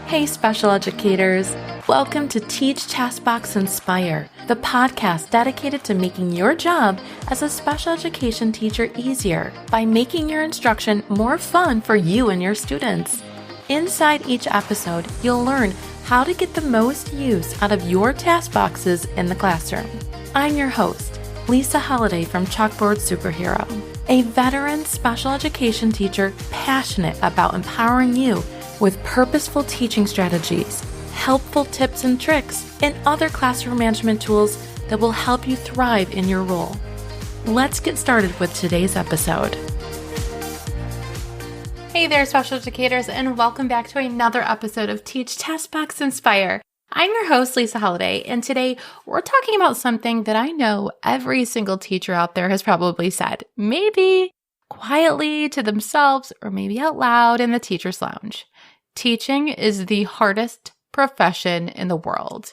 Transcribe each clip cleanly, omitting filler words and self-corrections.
Hey, special educators. Welcome to Teach, Taskbox, Inspire, the podcast dedicated to making your job as a special education teacher easier by making your instruction more fun for you and your students. Inside each episode, you'll learn how to get the most use out of your task boxes in the classroom. I'm your host, Lisa Hollady from Chalkboard Superhero, a veteran special education teacher passionate about empowering you with purposeful teaching strategies, helpful tips and tricks, and other classroom management tools that will help you thrive in your role. Let's get started with today's episode. Hey there, special educators, and welcome back to another episode of Teach, Taskbox, Inspire. I'm your host, Lisa Hollady, and today we're talking about something that I know every single teacher out there has probably said, maybe quietly to themselves or maybe out loud in the teacher's lounge. Teaching is the hardest profession in the world.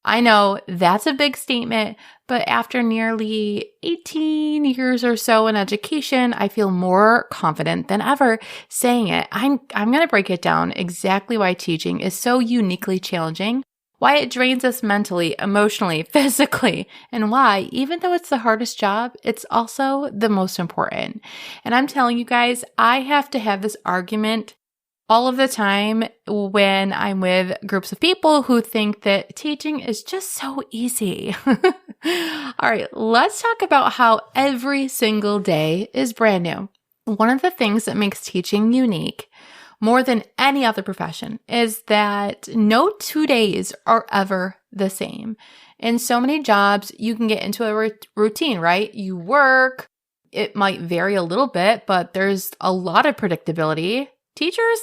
I know that's a big statement, but after nearly 18 years or so in education, I feel more confident than ever saying it. I'm going to break it down exactly why teaching is so uniquely challenging, why it drains us mentally, emotionally, physically, and why, even though it's the hardest job, it's also the most important. And I'm telling you guys, I have to have this argument all of the time when I'm with groups of people who think that teaching is just so easy. All right, let's talk about how every single day is brand new. One of the things that makes teaching unique more than any other profession is that no 2 days are ever the same. In so many jobs, you can get into a routine, right? You work, it might vary a little bit, but there's a lot of predictability. Teachers,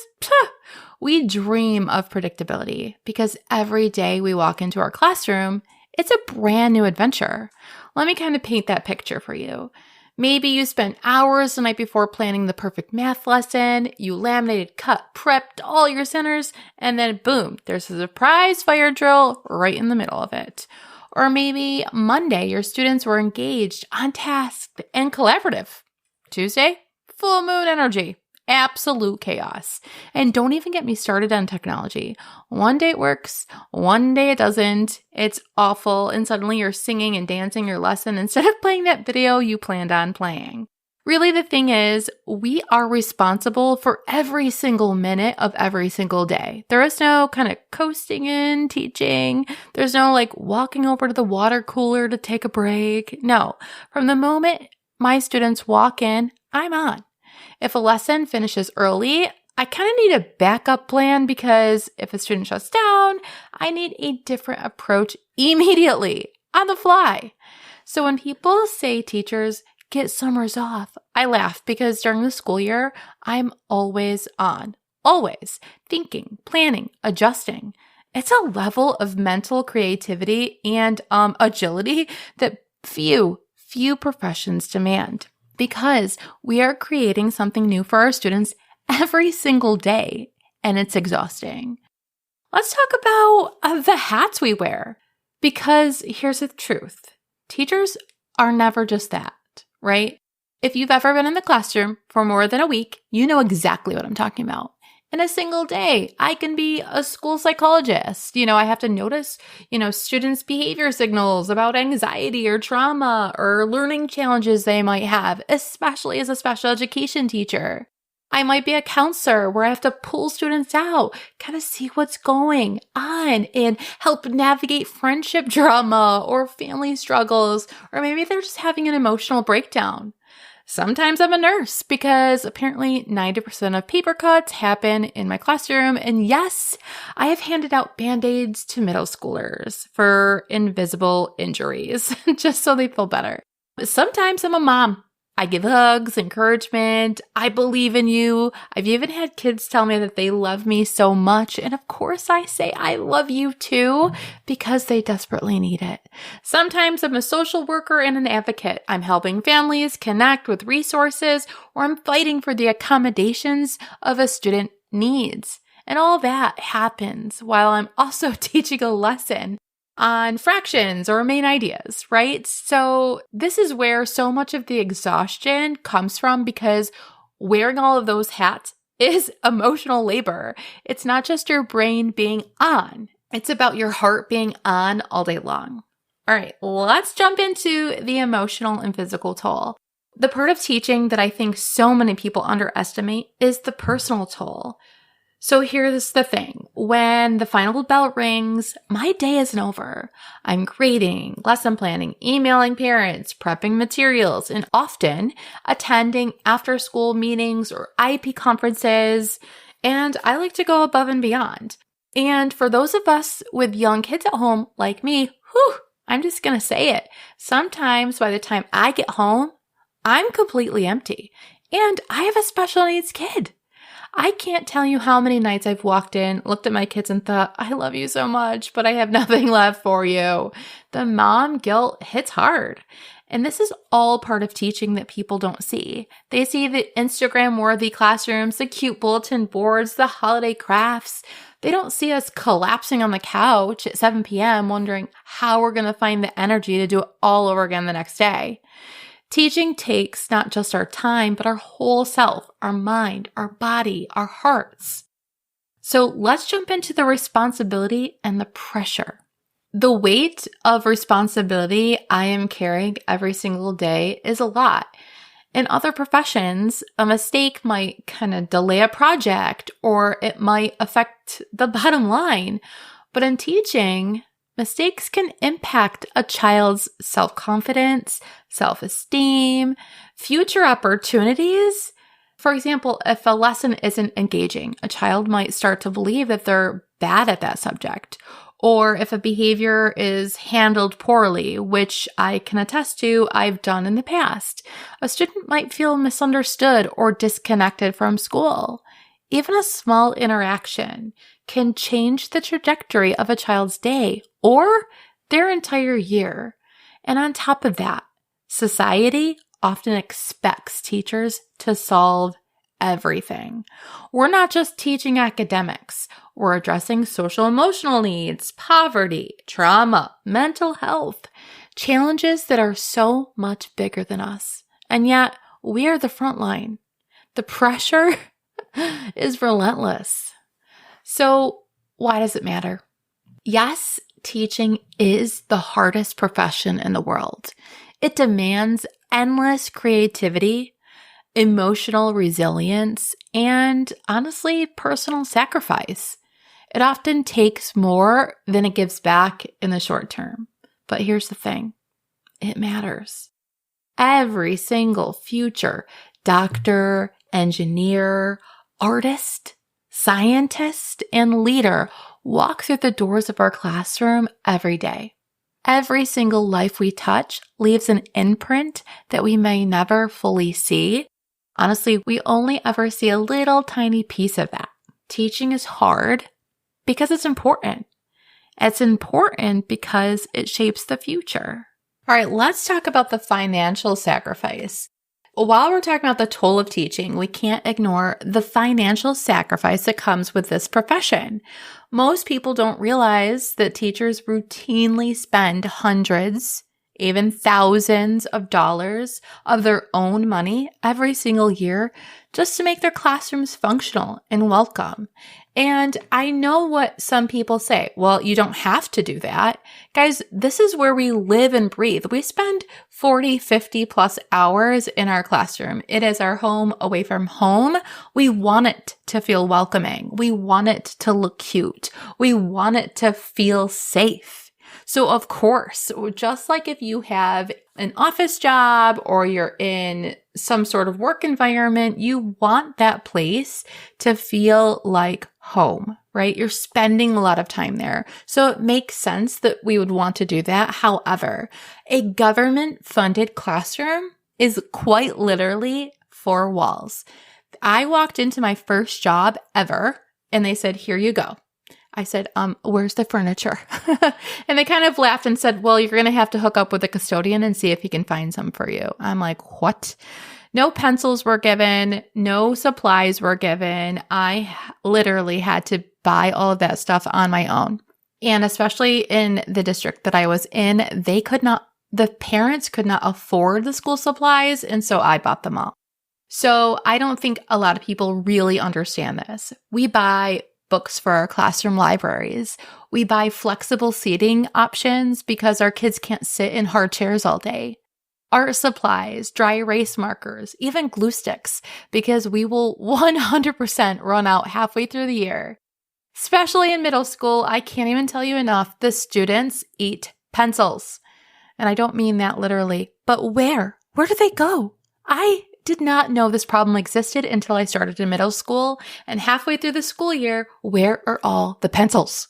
we dream of predictability because every day we walk into our classroom, it's a brand new adventure. Let me kind of paint that picture for you. Maybe you spent hours the night before planning the perfect math lesson, you laminated, cut, prepped all your centers, and then boom, there's a surprise fire drill right in the middle of it. Or maybe Monday, your students were engaged, on task, and collaborative. Tuesday, full moon energy. Absolute chaos. And don't even get me started on technology. One day it works, one day it doesn't. It's awful. And suddenly you're singing and dancing your lesson instead of playing that video you planned on playing. Really, the thing is, we are responsible for every single minute of every single day. There is no kind of coasting in teaching. There's no like walking over to the water cooler to take a break. No, from the moment my students walk in, I'm on. If a lesson finishes early, I kind of need a backup plan because if a student shuts down, I need a different approach immediately, on the fly. So when people say teachers get summers off, I laugh because during the school year, I'm always on, always thinking, planning, adjusting. It's a level of mental creativity and agility that few professions demand. Because we are creating something new for our students every single day, and it's exhausting. Let's talk about the hats we wear, because here's the truth. Teachers are never just that, right? If you've ever been in the classroom for more than a week, you know exactly what I'm talking about. In a single day, I can be a school psychologist. I have to notice, students' behavior signals about anxiety or trauma or learning challenges they might have, especially as a special education teacher. I might be a counselor where I have to pull students out, kind of see what's going on and help navigate friendship drama or family struggles, or maybe they're just having an emotional breakdown. Sometimes I'm a nurse because apparently 90% of paper cuts happen in my classroom. And yes, I have handed out Band-Aids to middle schoolers for invisible injuries, just so they feel better. Sometimes I'm a mom. I give hugs, encouragement. I believe in you. I've even had kids tell me that they love me so much. And of course I say I love you too, because they desperately need it. Sometimes I'm a social worker and an advocate. I'm helping families connect with resources, or I'm fighting for the accommodations of a student needs. And all that happens while I'm also teaching a lesson on fractions or main ideas, right? So this is where so much of the exhaustion comes from, because wearing all of those hats is emotional labor. It's not just your brain being on. It's about your heart being on all day long. All right, let's jump into the emotional and physical toll. The part of teaching that I think so many people underestimate is the personal toll. So here's the thing. When the final bell rings, my day isn't over. I'm grading, lesson planning, emailing parents, prepping materials, and often attending after-school meetings or IEP conferences. And I like to go above and beyond. And for those of us with young kids at home like me, I'm just going to say it. Sometimes by the time I get home, I'm completely empty. And I have a special needs kid. I can't tell you how many nights I've walked in, looked at my kids and thought, I love you so much, but I have nothing left for you. The mom guilt hits hard. And this is all part of teaching that people don't see. They see the Instagram-worthy classrooms, the cute bulletin boards, the holiday crafts. They don't see us collapsing on the couch at 7 p.m. wondering how we're going to find the energy to do it all over again the next day. Teaching takes not just our time, but our whole self, our mind, our body, our hearts. So let's jump into the responsibility and the pressure. The weight of responsibility I am carrying every single day is a lot. In other professions, a mistake might kind of delay a project or it might affect the bottom line. But in teaching, mistakes can impact a child's self-confidence, self-esteem, future opportunities. For example, if a lesson isn't engaging, a child might start to believe that they're bad at that subject. Or if a behavior is handled poorly, which I can attest to I've done in the past, a student might feel misunderstood or disconnected from school. Even a small interaction can change the trajectory of a child's day or their entire year. And on top of that, society often expects teachers to solve everything. We're not just teaching academics. We're addressing social emotional needs, poverty, trauma, mental health, challenges that are so much bigger than us. And yet, we are the front line. The pressure is relentless. So, why does it matter? Yes, teaching is the hardest profession in the world. It demands endless creativity, emotional resilience, and honestly, personal sacrifice. It often takes more than it gives back in the short term. But here's the thing, it matters. Every single future doctor, engineer, artist, scientist, and leader walk through the doors of our classroom every day. Every single life we touch leaves an imprint that we may never fully see. Honestly, we only ever see a little tiny piece of that. Teaching is hard because it's important. It's important because it shapes the future. All right, let's talk about the financial sacrifice. While we're talking about the toll of teaching, we can't ignore the financial sacrifice that comes with this profession. Most people don't realize that teachers routinely spend hundreds, even thousands of dollars of their own money every single year just to make their classrooms functional and welcome. And I know what some people say, well, you don't have to do that. Guys, this is where we live and breathe. We spend 40, 50 plus hours in our classroom. It is our home away from home. We want it to feel welcoming. We want it to look cute. We want it to feel safe. So of course, just like if you have an office job or you're in some sort of work environment, you want that place to feel like home, right? You're spending a lot of time there. So it makes sense that we would want to do that. However, a government-funded classroom is quite literally 4 walls. I walked into my first job ever and they said, here you go. I said, where's the furniture? And they kind of laughed and said, well, you're going to have to hook up with the custodian and see if he can find some for you. I'm like, what? No pencils were given. No supplies were given. I literally had to buy all of that stuff on my own. And especially in the district that I was in, the parents could not afford the school supplies. And so I bought them all. So I don't think a lot of people really understand this. We buy books for our classroom libraries. We buy flexible seating options because our kids can't sit in hard chairs all day. Art supplies, dry erase markers, even glue sticks, because we will 100% run out halfway through the year. Especially in middle school, I can't even tell you enough, the students eat pencils. And I don't mean that literally, but where? Where do they go? I did not know this problem existed until I started in middle school, and halfway through the school year, where are all the pencils?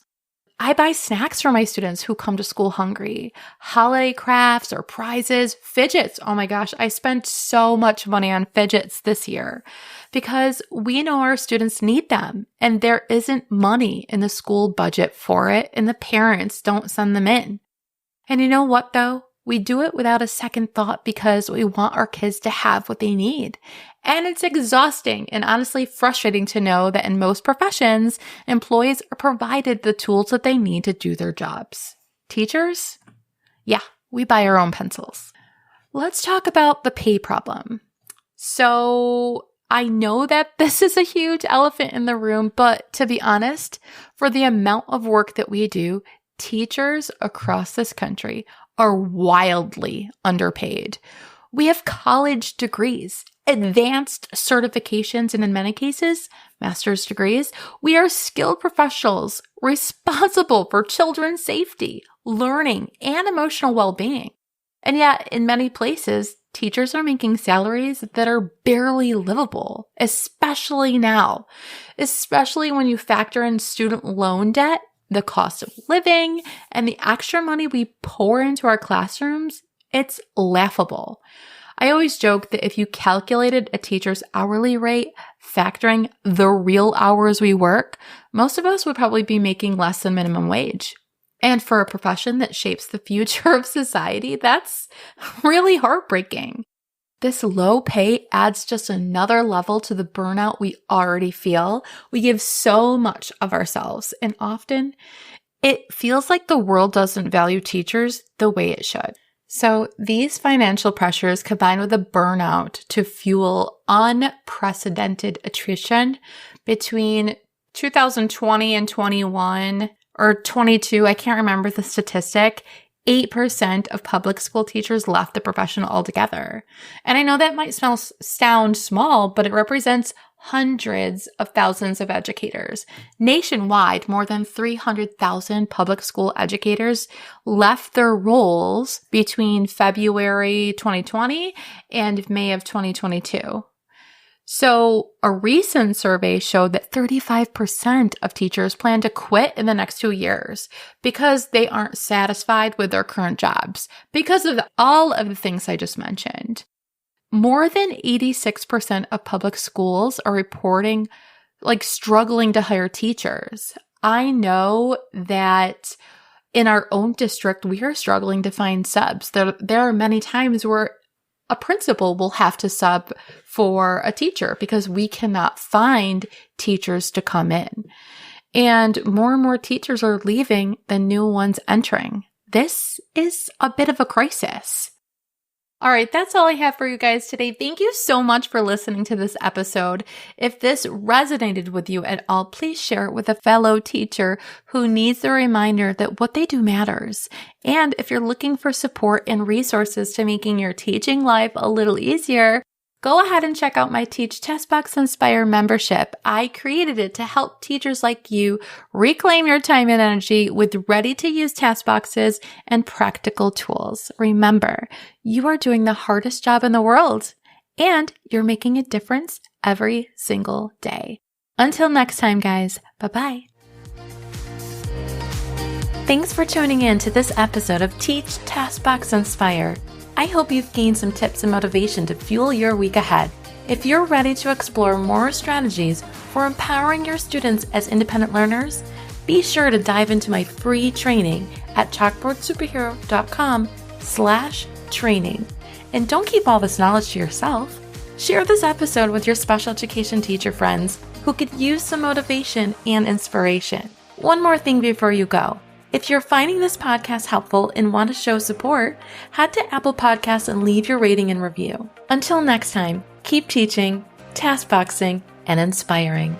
I buy snacks for my students who come to school hungry, holiday crafts or prizes, fidgets. Oh my gosh, I spent so much money on fidgets this year because we know our students need them and there isn't money in the school budget for it and the parents don't send them in. And you know what though? We do it without a second thought because we want our kids to have what they need. And it's exhausting and honestly frustrating to know that in most professions, employees are provided the tools that they need to do their jobs. Teachers? Yeah, we buy our own pencils. Let's talk about the pay problem. So I know that this is a huge elephant in the room, but to be honest, for the amount of work that we do, teachers across this country are wildly underpaid. We have college degrees, advanced certifications, and in many cases, master's degrees. We are skilled professionals responsible for children's safety, learning, and emotional well-being. And yet, in many places, teachers are making salaries that are barely livable, especially now, especially when you factor in student loan debt, the cost of living, and the extra money we pour into our classrooms. It's laughable. I always joke that if you calculated a teacher's hourly rate, factoring the real hours we work, most of us would probably be making less than minimum wage. And for a profession that shapes the future of society, that's really heartbreaking. This low pay adds just another level to the burnout we already feel. We give so much of ourselves, and often it feels like the world doesn't value teachers the way it should. So these financial pressures combine with a burnout to fuel unprecedented attrition between 2020 and 21 or 22. I can't remember the statistic. 8% of public school teachers left the profession altogether. And I know that might sound small, but it represents hundreds of thousands of educators. Nationwide, more than 300,000 public school educators left their roles between February 2020 and May of 2022. So a recent survey showed that 35% of teachers plan to quit in the next 2 years because they aren't satisfied with their current jobs because of all of the things I just mentioned. More than 86% of public schools are reporting struggling to hire teachers. I know that in our own district, we are struggling to find subs. There are many times where a principal will have to sub for a teacher because we cannot find teachers to come in. And more teachers are leaving than new ones entering. This is a bit of a crisis. All right, that's all I have for you guys today. Thank you so much for listening to this episode. If this resonated with you at all, please share it with a fellow teacher who needs the reminder that what they do matters. And if you're looking for support and resources to making your teaching life a little easier, go ahead and check out my Teach TestBox Inspire membership. I created it to help teachers like you reclaim your time and energy with ready-to-use task boxes and practical tools. Remember, you are doing the hardest job in the world, and you're making a difference every single day. Until next time, guys, bye-bye. Thanks for tuning in to this episode of Teach TestBox Inspire. I hope you've gained some tips and motivation to fuel your week ahead. If you're ready to explore more strategies for empowering your students as independent learners, be sure to dive into my free training at chalkboardsuperhero.com/training. And don't keep all this knowledge to yourself. Share this episode with your special education teacher friends who could use some motivation and inspiration. One more thing before you go. If you're finding this podcast helpful and want to show support, head to Apple Podcasts and leave your rating and review. Until next time, keep teaching, task boxing, and inspiring.